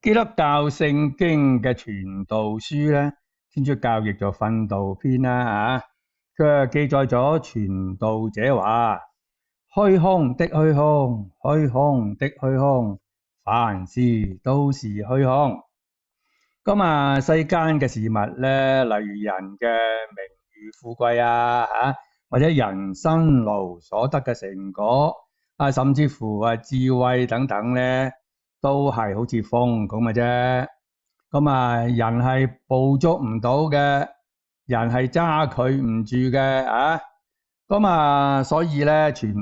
基督教聖經嘅傳道書咧，天主教譯做訓道篇啦嚇，佢記載咗傳道者話：虛空的虛空，虛空的虛空，凡事都是虛空。咁世間嘅事物咧，例如人嘅名譽富貴或者人辛勞所得嘅成果甚至乎智慧等等咧，都係好似風咁嘅啫。人係捕捉唔到嘅，人係揸佢唔住嘅所以咧，傳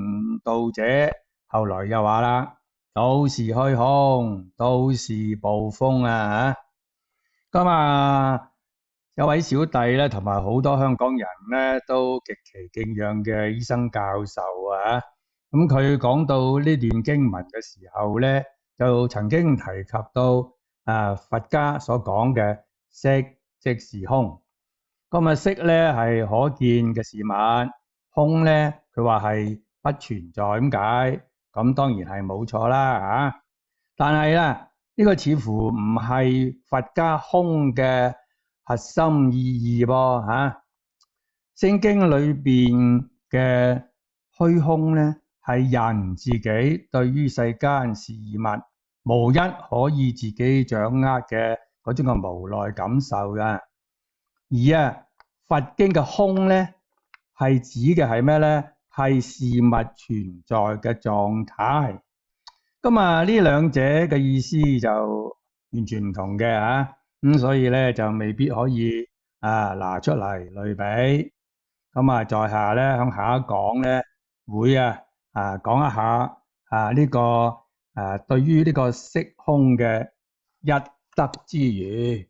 道者後來又話啦，都是虛空，都是捕風有位小弟咧，同埋好多香港人咧，都極其敬仰嘅醫生教授咁佢講到呢段經文嘅時候咧，就曾經提及到佛家所講嘅色即是空。色咧係可見嘅事物，空咧佢話係不存在咁解，咁當然係冇錯啦但係咧呢個似乎唔係佛家空嘅核心意義噃聖經裏邊嘅虛空咧，係人自己對於世間事物無一可以自己掌握嘅嗰種嘅無奈感受噶。而佛經嘅空咧，係指嘅係咩咧？係事物存在嘅狀態。呢兩者嘅意思就完全唔同嘅所以咧就未必可以拿出嚟類比。在下咧向下一講咧會講一下呢個對於呢個色空嘅一得之語。